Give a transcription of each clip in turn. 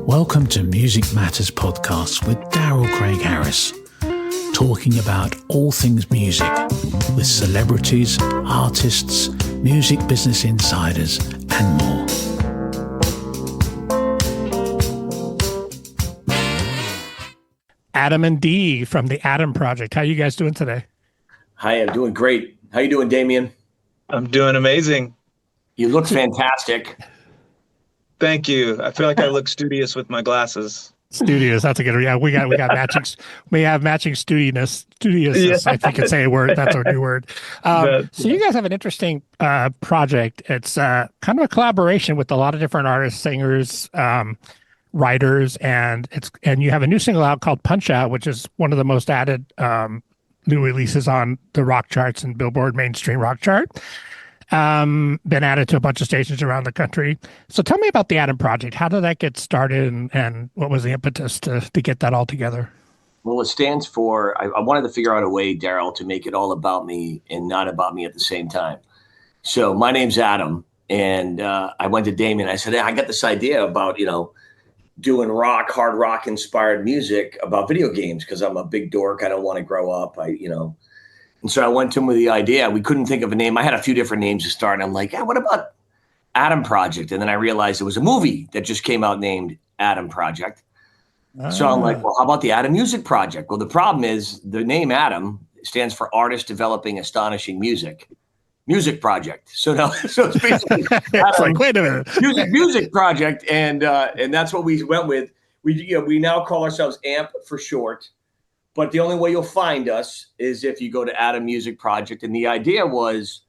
Welcome to Music Matters Podcast with Darrell Craig Harris, talking about all things music with celebrities, artists, music business insiders, and more. Adam and Dee from the A.D.A.M project. How are you guys doing today? Hi, I'm doing great. How you doing, Damien? I'm doing amazing. You look fantastic. Thank you. I feel like I look studious with my glasses. Studious. That's a good. Yeah, we got matching. We have matching studiousness. Studiousness. Yeah. I think you could say a word. That's our new word. So you guys have an interesting project. It's kind of a collaboration with a lot of different artists, singers, writers, and you have a new single out called Punch Out, which is one of the most added new releases on the rock charts and Billboard mainstream rock chart. Been added to a bunch of stations around the country. So tell me about the A.D.A.M project. How did that get started, and what was the impetus to get that all together? Well, it stands for, I wanted to figure out a way, Darrell, to make it all about me and not about me at the same time. So my name's Adam, and I went to Damien. I said, hey, I got this idea about, doing hard rock inspired music about video games, because I'm a big dork. I don't want to grow up. And so I went to him with the idea. We couldn't think of a name. I had a few different names to start. And I'm like, what about A.D.A.M Project? And then I realized it was a movie that just came out named A.D.A.M Project. So I'm like, well, how about the A.D.A.M Music Project? Well, the problem is the name A.D.A.M stands for Artist Developing Astonishing Music Project. So it's basically it's like, wait a minute, music project, and that's what we went with. We now call ourselves AMP for short, but the only way you'll find us is if you go to A.D.A.M Music Project. And the idea was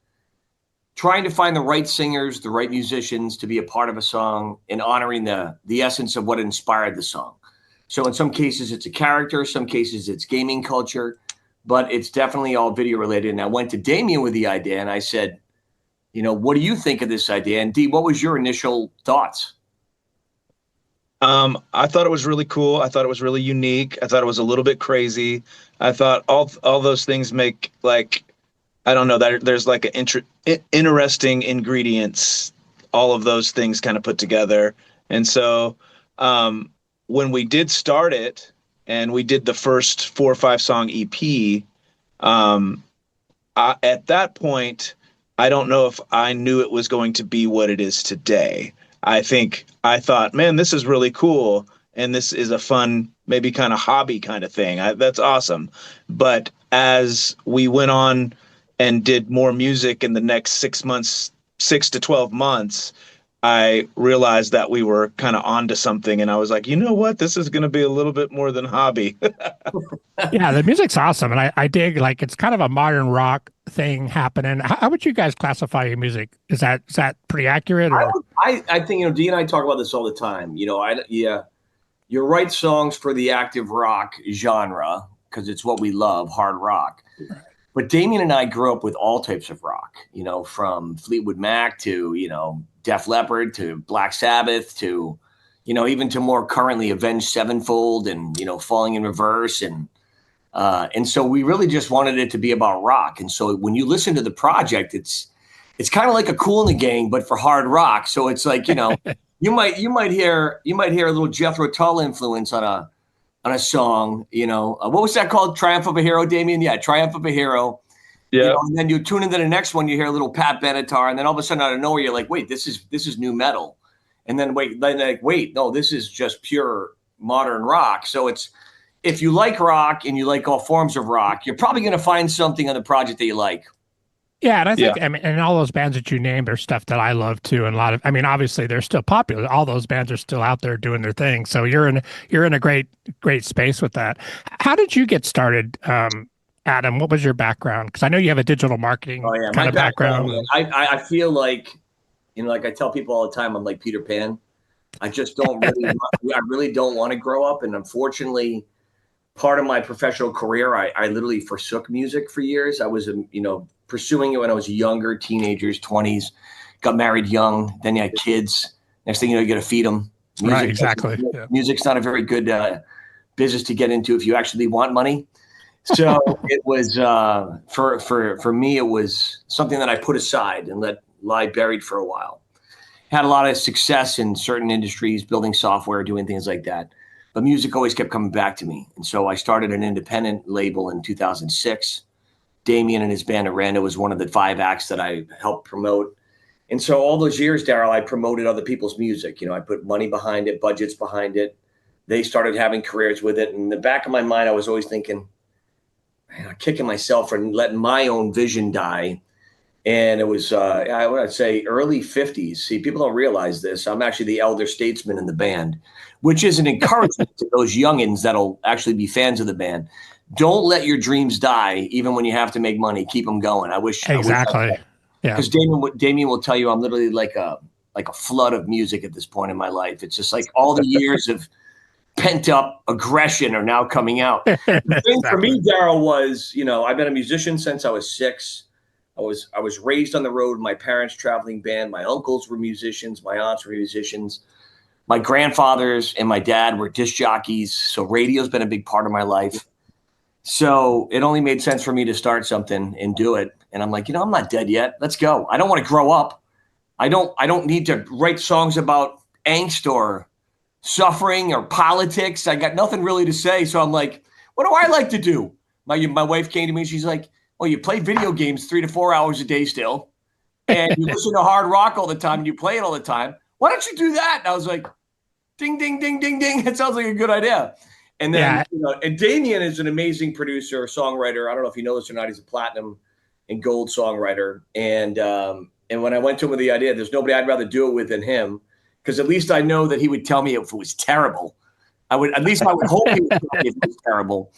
trying to find the right singers, the right musicians to be a part of a song, and honoring the essence of what inspired the song. So in some cases it's a character, some cases it's gaming culture, but it's definitely all video related. And I went to Damien with the idea, and I said, what do you think of this idea? And Dee, what was your initial thoughts? I thought it was really cool. I thought it was really unique. I thought it was a little bit crazy. I thought all those things make, like, I don't know, that there's like interesting ingredients, all of those things kind of put together. And so when we did start it, and we did the first 4 or 5 song EP. At that point, I don't know if I knew it was going to be what it is today. I thought, man, this is really cool, and this is a fun, maybe kind of hobby kind of thing. That's awesome. But as we went on and did more music in the next 6 to 12 months, I realized that we were kind of onto something, and I was like, you know what? This is going to be a little bit more than hobby. Yeah, the music's awesome, and I dig, like, it's kind of a modern rock thing happening. How would you guys classify your music? Is that pretty accurate? Or? I think, Dee and I talk about this all the time. You write songs for the active rock genre because it's what we love, hard rock. Right. But Damien and I grew up with all types of rock, from Fleetwood Mac to, Def Leppard to Black Sabbath to, even to more currently Avenged Sevenfold and, Falling in Reverse. And so we really just wanted it to be about rock. And so when you listen to the project, it's kind of like a Kool and the Gang, but for hard rock. So it's like, you might hear a little Jethro Tull influence on a song, what was that called? Triumph of a Hero, Damien? Yeah, Triumph of a Hero. Yeah. And then you tune into the next one, you hear a little Pat Benatar, and then all of a sudden out of nowhere, you're like, wait, this is new metal. And then wait, no, this is just pure modern rock. So it's, if you like rock and you like all forms of rock, you're probably going to find something on the project that you like. Yeah, and I think, and all those bands that you named are stuff that I love too. And obviously they're still popular. All those bands are still out there doing their thing. So you're in a great space with that. How did you get started, Adam? What was your background? Because I know you have a digital marketing kind of background. I feel like, like I tell people all the time, I'm like Peter Pan. I just don't really, I really don't want to grow up. And unfortunately, part of my professional career, I literally forsook music for years. I was, pursuing it when I was younger, teenagers, 20s, got married young, then you had kids. Next thing you know, you got to feed them. Music, right, exactly. Music's not a very good business to get into if you actually want money. So it was, for me, it was something that I put aside and let lie buried for a while. had a lot of success in certain industries, building software, doing things like that. But music always kept coming back to me. And so I started an independent label in 2006. Damien and his band Aranda was one of the 5 acts that I helped promote. And so all those years, Darrell, I promoted other people's music. I put money behind it, budgets behind it. They started having careers with it. And in the back of my mind, I was always thinking, man, kicking myself for letting my own vision die. And it was, I would say, early 50s. See, people don't realize this. I'm actually the elder statesman in the band, which is an encouragement to those youngins that'll actually be fans of the band. Don't let your dreams die, even when you have to make money. Keep them going. Exactly. Because Damien will tell you I'm literally like a flood of music at this point in my life. It's just like all the years of pent up aggression are now coming out. The thing for me, Darrell, was, I've been a musician since I was 6. I was raised on the road. My parents' traveling band. My uncles were musicians. My aunts were musicians. My grandfathers and my dad were disc jockeys. So radio's been a big part of my life. So it only made sense for me to start something and do it. And I'm like, I'm not dead yet. Let's go. I don't want to grow up. I don't need to write songs about angst or suffering or politics. I got nothing really to say. So I'm like, what do I like to do? My wife came to me. She's like, well, you play video games 3 to 4 hours a day still, and you listen to hard rock all the time, and you play it all the time. Why don't you do that? And I was like, ding, ding, ding, ding, ding. It sounds like a good idea. And then, and Damien is an amazing producer, songwriter. I don't know if you know this or not. He's a platinum and gold songwriter. And when I went to him with the idea, there's nobody I'd rather do it with than him, because at least I know that he would tell me if it was terrible. I would hope he would tell me if it was terrible.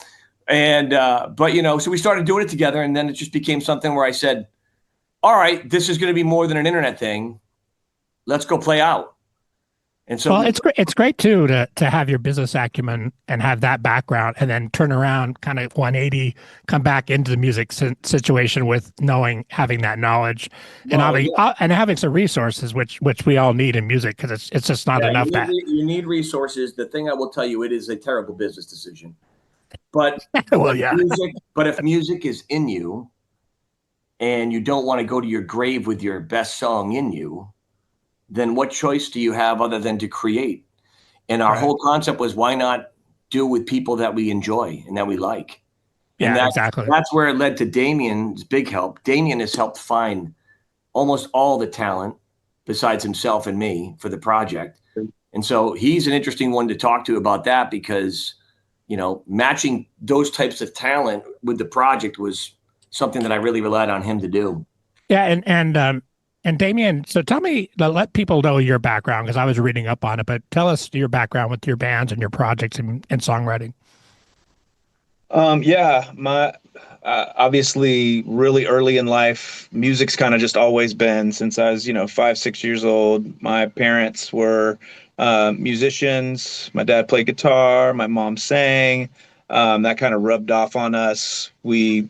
And, but, so we started doing it together, and then it just became something where I said, all right, this is going to be more than an internet thing. Let's go play out. And so, well, it's great too, to have your business acumen and have that background, and then turn around, kind of 180, come back into the music situation with having that knowledge, and having some resources, which we all need in music, because it's just not enough. You need resources. The thing I will tell you, it is a terrible business decision. But if music is in you, and you don't want to go to your grave with your best song in you, then what choice do you have other than to create? And our whole concept was, why not do it with people that we enjoy and that we like? And that's where it led to Damien's big help. Damien has helped find almost all the talent besides himself and me for the project. And so he's an interesting one to talk to about that, because matching those types of talent with the project was something that I really relied on him to do. Yeah. And Damien, so tell me, let people know your background, because I was reading up on it, but tell us your background with your bands and your projects and songwriting. My obviously really early in life, music's kind of just always been, since I was 5-6 years old. My parents were musicians. My dad played guitar. My mom sang. That kind of rubbed off on us. We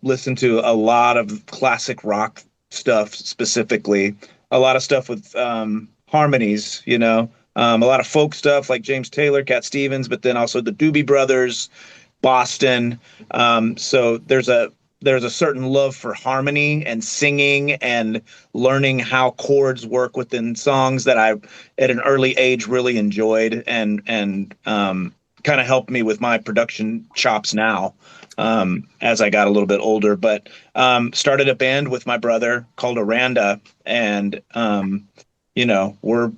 listened to a lot of classic rock stuff, specifically a lot of stuff with harmonies, a lot of folk stuff like James Taylor, Cat Stevens, but then also the Doobie Brothers, Boston. So there's a certain love for harmony and singing and learning how chords work within songs that I, at an early age, really enjoyed, and kind of helped me with my production chops now. As I got a little bit older, but started a band with my brother called Aranda, and we're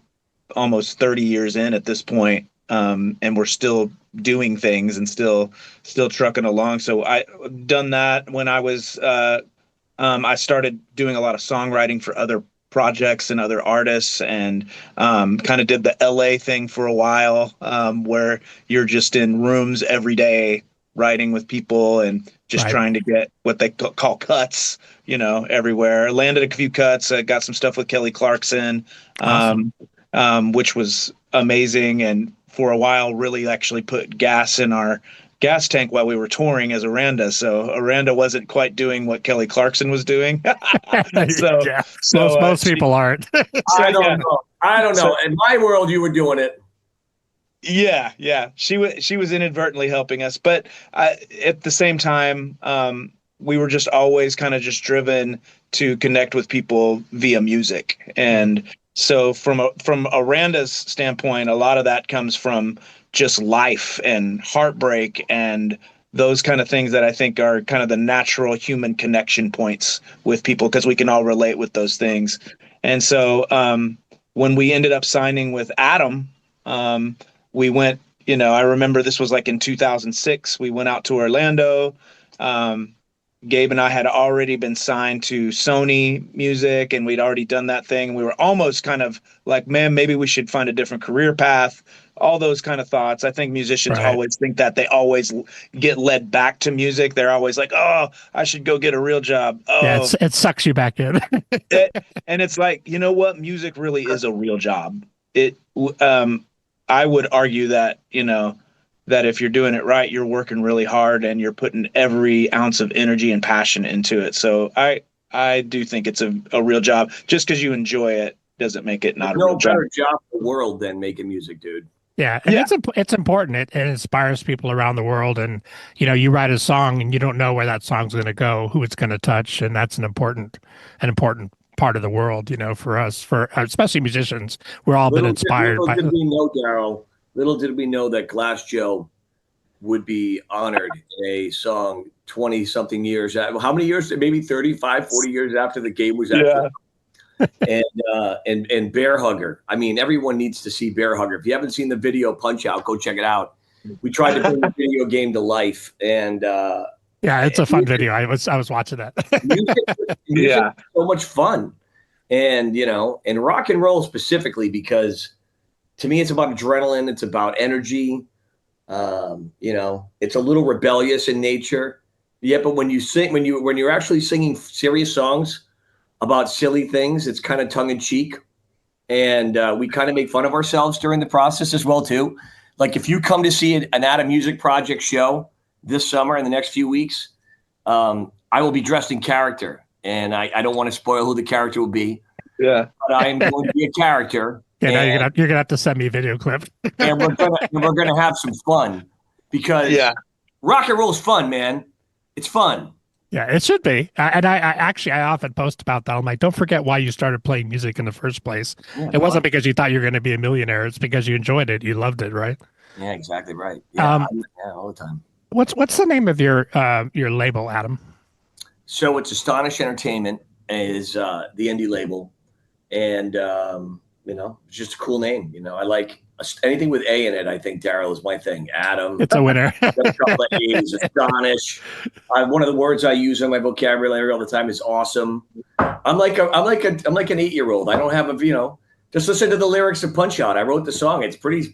almost 30 years in at this point, and we're still doing things and still trucking along. So I done that when I was I started doing a lot of songwriting for other projects and other artists, and kind of did the LA thing for a while, where you're just in rooms every day writing with people and just trying to get what they call cuts, everywhere. Landed a few cuts. Got some stuff with Kelly Clarkson, awesome. Which was amazing. And for a while, really actually put gas in our gas tank while we were touring as Aranda. So Aranda wasn't quite doing what Kelly Clarkson was doing. Most people aren't. I don't know. So, in my world, you were doing it. Yeah. She was inadvertently helping us, but at the same time, we were just always kind of just driven to connect with people via music. And so from a Randa's standpoint, a lot of that comes from just life and heartbreak and those kind of things that I think are kind of the natural human connection points with people, because we can all relate with those things. And so when we ended up signing with A.D.A.M, we went, I remember this was like in 2006, we went out to Orlando. Gabe and I had already been signed to Sony Music, and we'd already done that thing. We were almost kind of like, man, maybe we should find a different career path, all those kind of thoughts. I think musicians always think that. They always get led back to music. They're always like, oh, I should go get a real job. Oh, yeah, it sucks you back in. And it's like, you know what? Music really is a real job. I would argue that, that if you're doing it right, you're working really hard and you're putting every ounce of energy and passion into it. So I do think it's a real job. Just because you enjoy it doesn't make it not a real job. No better job in the world than making music, dude. Yeah, and it's important. It inspires people around the world, and you write a song and you don't know where that song's going to go, who it's going to touch, and that's an important part of the world. For us, for especially musicians, we're all been inspired by. Little did we know, Darrell. Little did we know that Glass Joe would be honored in a song 20-something years. How many years? Maybe 35, 40 years after the game was actually. And Bear Hugger. I mean, everyone needs to see Bear Hugger. If you haven't seen the video Punch Out, go check it out. We tried to bring the video game to life, and yeah, it's a fun video. I was watching that. music is so much fun, and and rock and roll specifically, because to me it's about adrenaline, it's about energy. It's a little rebellious in nature. Yeah, but when you're actually singing serious songs about silly things, it's kind of tongue in cheek, and we kind of make fun of ourselves during the process as well too. Like if you come to see an A.D.A.M Music Project show this summer in the next few weeks, I will be dressed in character, and I don't want to spoil who the character will be. Yeah, but I am going to be a character. Yeah, now you're gonna have to send me a video clip. And we're gonna have some fun, because rock and roll is fun, man. It's fun. Yeah, it should be. And I often post about that. I'm like, don't forget why you started playing music in the first place. Yeah, it wasn't because you thought you were going to be a millionaire. It's because you enjoyed it. You loved it, right? Yeah, exactly right. Yeah, all the time. What's the name of your label, A.D.A.M? So it's Astonish Entertainment is the indie label, and it's just a cool name. I like anything with A in it. I think Darrell is my thing. A.D.A.M. It's a winner. A couple of A's. Astonish. One of the words I use in my vocabulary all the time is awesome. I'm like an 8-year-old. I don't have just listen to the lyrics of Punch Out. I wrote the song. It's pretty.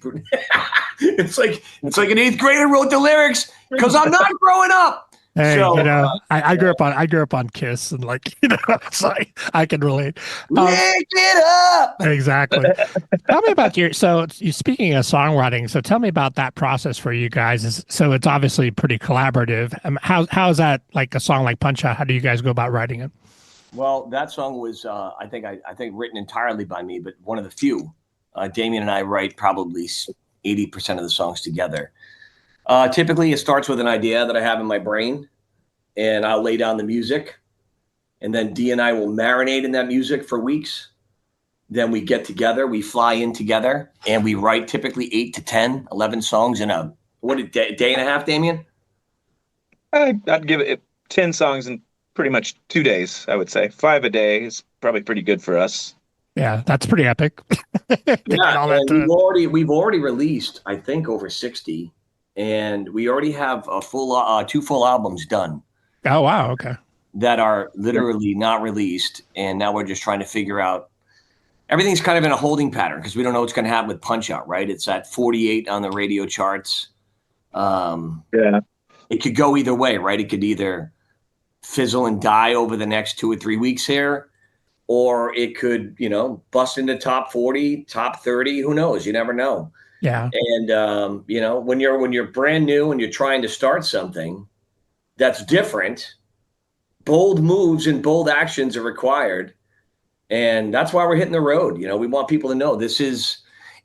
it's like an 8th grader wrote the lyrics, because I'm not growing up. Hey, I grew up on Kiss, and it's like I can relate. Wake it up. Exactly. Tell me about speaking of songwriting. So tell me about that process for you guys. So it's obviously pretty collaborative. How is that, like a song like Punch Out? How do you guys go about writing it? Well, that song was I think written entirely by me, but one of the few. Damien and I write probably 80% of the songs together. Typically, it starts with an idea that I have in my brain, and I'll lay down the music, and then D and I will marinate in that music for weeks. Then we get together, we fly in together, and we write typically 8 to 10, 11 songs in a day and a half, Damien? I'd give it 10 songs in pretty much 2 days, I would say. 5 a day is probably pretty good for us. Yeah, that's pretty epic. We've already released, I think, over 60. And we already have a full 2 full albums done. Oh, wow. Okay. That are literally not released. And now we're just trying to figure out. Everything's kind of in a holding pattern, because we don't know what's going to happen with Punch Out, right? It's at 48 on the radio charts. It could go either way, right? It could either fizzle and die over the next 2 or 3 weeks here, or it could, bust into top 40, top 30. Who knows? You never know. Yeah. And, when you're brand new and you're trying to start something that's different, bold moves and bold actions are required. And that's why we're hitting the road. We want people to know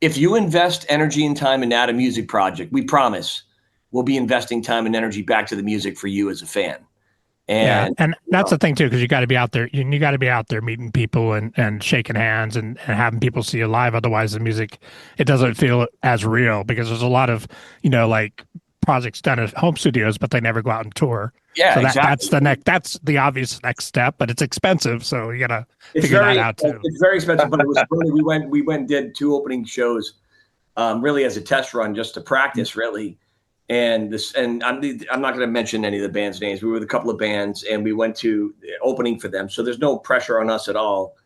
if you invest energy and time in A.D.A.M Music Project, we promise we'll be investing time and energy back to the music for you as a fan. And that's the thing too, because you got to be out there. You got to be out there meeting people and shaking hands and having people see you live. Otherwise, the music, it doesn't feel as real, because there's a lot of like projects done at home studios, but they never go out and tour. Yeah, so exactly. That's the obvious next step, but it's expensive, so you gotta figure that out too. It's very expensive, but it was funny. We went and did 2 opening shows, really as a test run, just to practice, really. And I'm not going to mention any of the band's names. We were with a couple of bands, and we went to opening for them, so there's no pressure on us at all.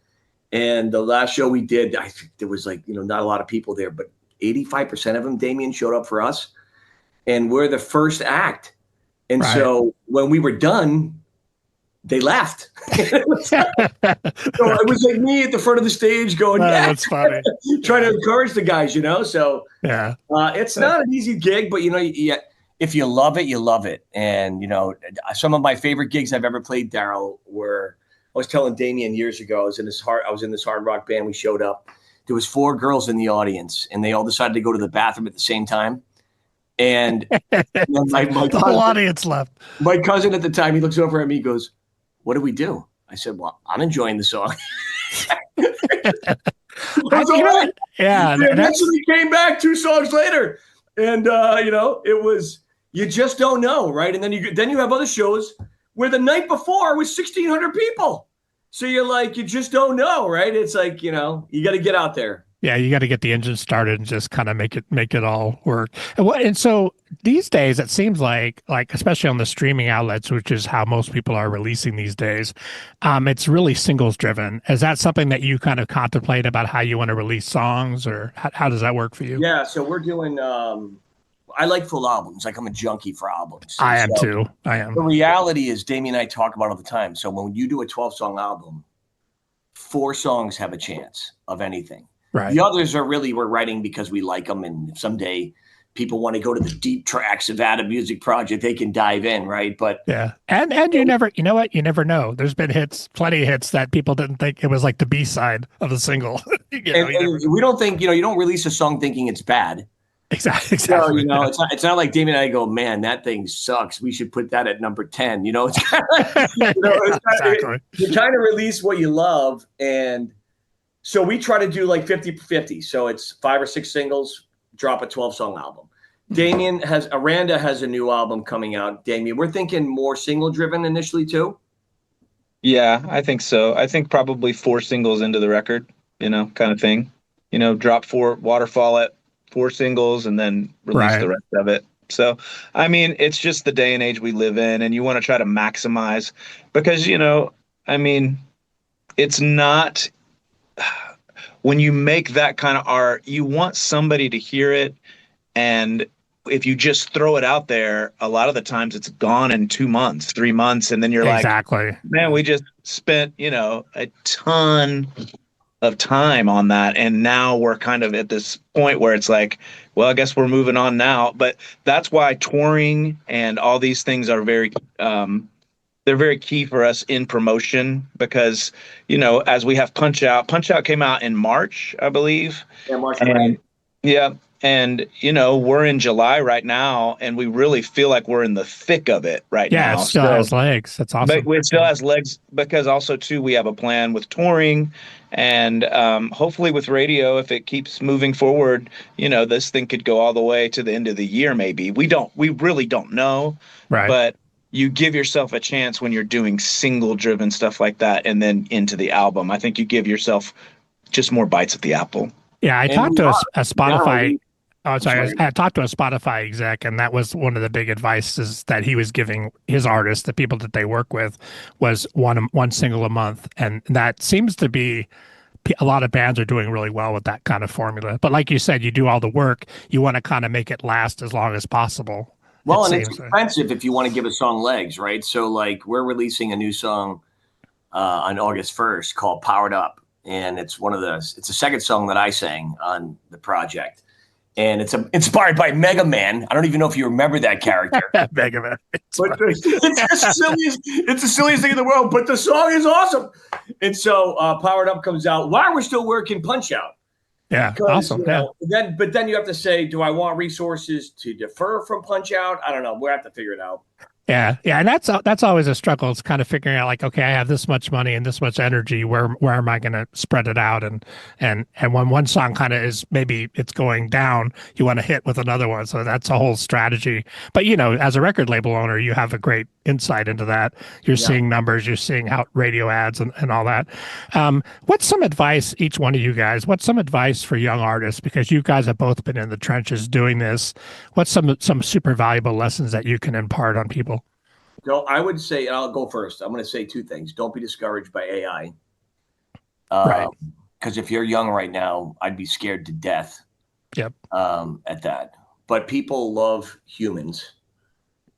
And the last show we did, I think there was not a lot of people there, but 85% of them, Damien, showed up for us, and we're the first act. And so when we were done, they left. So it was like me at the front of the stage going, "Yeah, that's funny." Trying to encourage the guys, So yeah, it's not an easy gig, but if you love it, you love it. And some of my favorite gigs I've ever played, Darrell, were, I was telling Damien years ago, I was in this hard rock band. We showed up. There was 4 girls in the audience, and they all decided to go to the bathroom at the same time. And my the whole audience left. My cousin at the time, he looks over at me, he goes, "What do we do?" I said, "Well, I'm enjoying the song." Eventually came back 2 songs later, and it was, you just don't know, right? And then you have other shows where the night before was 1,600 people, so you're like, you just don't know, right? It's like, you got to get out there. Yeah, you got to get the engine started and just kind of make it all work. And so these days, it seems like especially on the streaming outlets, which is how most people are releasing these days, it's really singles driven. Is that something that you kind of contemplate about how you want to release songs, or how does that work for you? Yeah, so we're doing. I like full albums. Like, I'm a junkie for albums. I am too. I am. The reality is, Damien and I talk about it all the time. So when you do a 12-song album, 4 songs have a chance of anything. Right. The others are really, we're writing because we like them, and someday people want to go to the deep tracks of A.D.A.M Music Project, they can dive in, right? But yeah, and you never, you never know. There's been plenty of hits that people didn't think it was like the B-side of the single. And we don't think, you don't release a song thinking it's bad. Exactly. So, it's not like Damien and I go, "Man, that thing sucks. We should put that at number 10." It's kind of, exactly. You kind of release what you love, and so we try to do like 50-50. So it's 5 or 6 singles, drop a 12-song album. Aranda has a new album coming out. Damien, we're thinking more single driven initially too. Yeah, I think so. I think probably 4 singles into the record, kind of thing. Drop 4 Waterfall at 4 singles and then release the rest of it. So, I mean, it's just the day and age we live in, and you want to try to maximize, because, it's not, when you make that kind of art, you want somebody to hear it. And if you just throw it out there, a lot of the times it's gone in 2 months, 3 months. And then you're like, man, we just spent, a ton of time on that. And now we're kind of at this point where it's like, well, I guess we're moving on now. But that's why touring and all these things are very, they're very key for us in promotion, because, as we have Punch Out came out in March, I believe. Yeah, March. Yeah. And, we're in July right now, and we really feel like we're in the thick of it now. Yeah, it still has legs. That's awesome. But it still has legs, because also, too, we have a plan with touring, and hopefully with radio, if it keeps moving forward, this thing could go all the way to the end of the year, maybe. We really don't know. Right. But you give yourself a chance when you're doing single-driven stuff like that, and then into the album. I think you give yourself just more bites at the apple. Yeah, I talked to a Spotify. I talked to a Spotify exec, and that was one of the big advices that he was giving his artists, the people that they work with, was one single a month. And that seems to be, a lot of bands are doing really well with that kind of formula. But like you said, you do all the work. You want to kind of make it last as long as possible. Well, and it's expensive if you want to give a song legs, right? So like, we're releasing a new song on August 1st called Powered Up. And it's it's the second song that I sang on the project. And it's inspired by Mega Man. I don't even know if you remember that character. Mega Man. It's the silliest thing in the world, but the song is awesome. And so Powered Up comes out while we're still working Punch Out. Yeah, awesome. But then you have to say, do I want resources to defer from Punch Out? I don't know. We'll have to figure it out. Yeah, yeah, and that's always a struggle. It's kind of figuring out like, okay, I have this much money and this much energy. Where am I going to spread it out? And when one song kind of is maybe it's going down, you want to hit with another one. So that's a whole strategy. But as a record label owner, you have a great insight into that. You're seeing numbers, you're seeing how radio ads and all that. What's some advice, each one of you guys? What's some advice for young artists? Because you guys have both been in the trenches doing this. What's some super valuable lessons that you can impart on people? So I would say, and I'll go first. I'm going to say two things. Don't be discouraged by AI. Right. Because if you're young right now, I'd be scared to death. Yep. At that. But people love humans.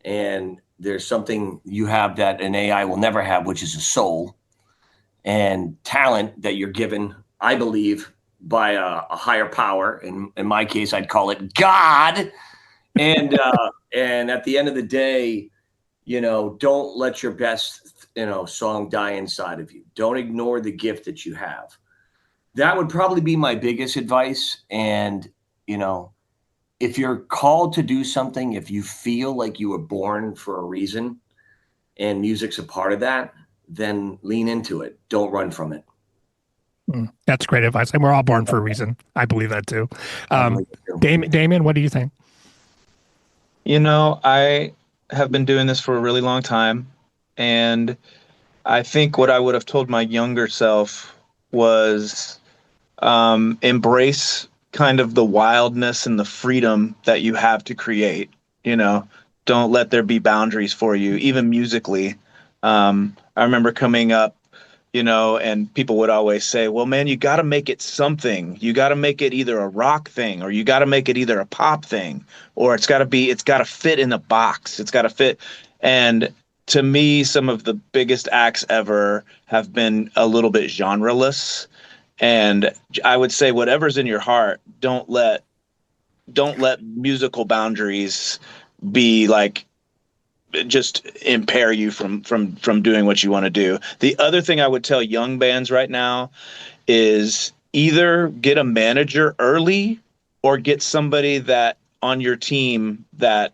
And there's something you have that an AI will never have, which is a soul and talent that you're given, I believe, by a higher power. In my case, I'd call it God. And at the end of the day, don't let your best, song die inside of you. Don't ignore the gift that you have. That would probably be my biggest advice. And, if you're called to do something, if you feel like you were born for a reason and music's a part of that, then lean into it. Don't run from it. That's great advice. And we're all born for a reason. I believe that too. Damien, what do you think? I have been doing this for a really long time. And I think what I would have told my younger self was embrace kind of the wildness and the freedom that you have to create. Don't let there be boundaries for you, even musically. I remember coming up, and people would always say, well, man, you got to make it something. You got to make it either a rock thing, or you got to make it either a pop thing, or it's got to fit in a box. It's got to fit. And to me, some of the biggest acts ever have been a little bit genreless. And I would say whatever's in your heart, don't let musical boundaries be just impair you from doing what you want to do. The other thing I would tell young bands right now is either get a manager early or get somebody that on your team that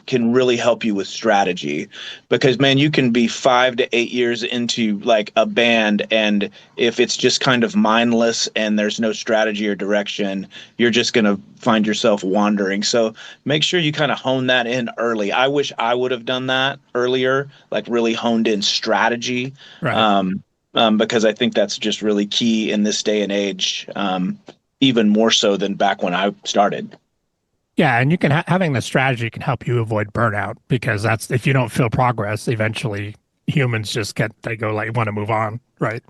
can really help you with strategy. Because, man, you can be 5 to 8 years into a band, and if it's just kind of mindless and there's no strategy or direction, you're just going to find yourself wandering. So make sure you kind of hone that in early. I wish I would have done that earlier, really honed in strategy. Right. Because I think that's just really key in this day and age, even more so than back when I started. Yeah, and you can having the strategy can help you avoid burnout, because that's if you don't feel progress, eventually humans just want to move on, right?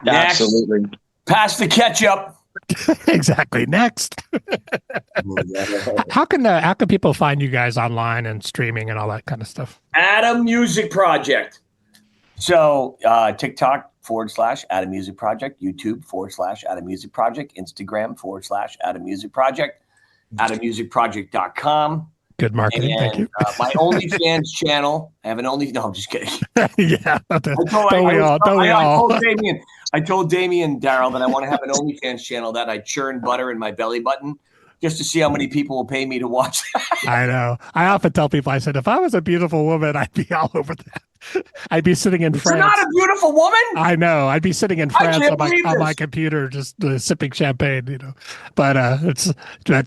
Next. Absolutely. Pass the ketchup. Exactly. Next. How can people find you guys online and streaming and all that kind of stuff? A.D.A.M Music Project. So TikTok /A.D.A.M Music Project, YouTube /A.D.A.M Music Project, Instagram /A.D.A.M Music Project. ADAMmusicproject.com. Good marketing. Thank you. My OnlyFans channel. I have an only. No, I'm just kidding. Yeah. I told Damien Darrell that I want to have an OnlyFans channel that I churn butter in my belly button just to see how many people will pay me to watch that. I know. I often tell people, I said, if I was a beautiful woman, I'd be all over that. I'd be sitting in France. You're not a beautiful woman? I know. I'd be sitting in France on my computer, just sipping champagne, But it's, no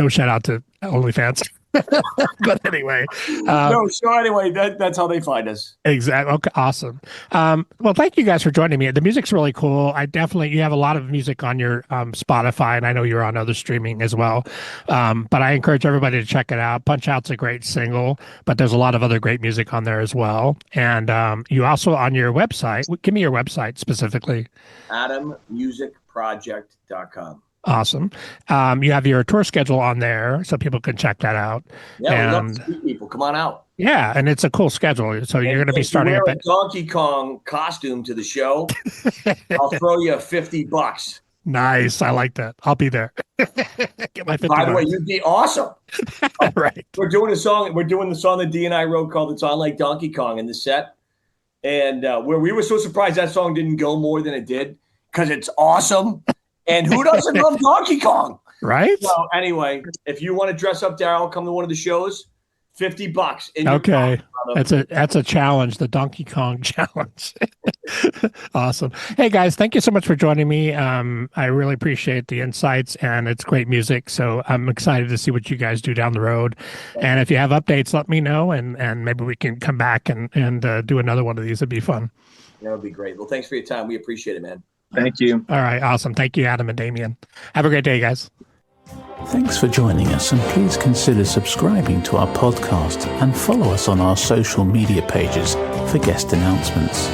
shout out to OnlyFans. But anyway. So anyway, that's how they find us. Exactly. Okay, awesome. Well, thank you guys for joining me. The music's really cool. You have a lot of music on your Spotify, and I know you're on other streaming as well. But I encourage everybody to check it out. Punch Out's a great single, but there's a lot of other great music on there as well. And you also on your website, give me your website specifically. ADAMmusicproject.com. Awesome. You have your tour schedule on there, so people can check that out. Yeah, we love to see people. Come on out. Yeah, and it's a cool schedule. So you're going to be starting up a Donkey Kong costume to the show. I'll throw you $50. Nice. I like that. I'll be there. Get my $50. By the way, you'd be awesome. Right. We're doing the song that D and I wrote called "It's On Like Donkey Kong" in the set, and where we were so surprised that song didn't go more than it did because it's awesome. And who doesn't love Donkey Kong? Right. So anyway, if you want to dress up, Darrell, come to one of the shows. $50 in Okay. That's a challenge, the Donkey Kong challenge. Awesome. Hey guys, thank you so much for joining me. I really appreciate the insights, and it's great music. So I'm excited to see what you guys do down the road. And if you have updates, let me know, and maybe we can come back and do another one of these. It'd be fun. That would be great. Well, thanks for your time. We appreciate it, man. Thank you. All right. Awesome. Thank you, Adam and Damien. Have a great day, guys. Thanks for joining us, and please consider subscribing to our podcast and follow us on our social media pages for guest announcements.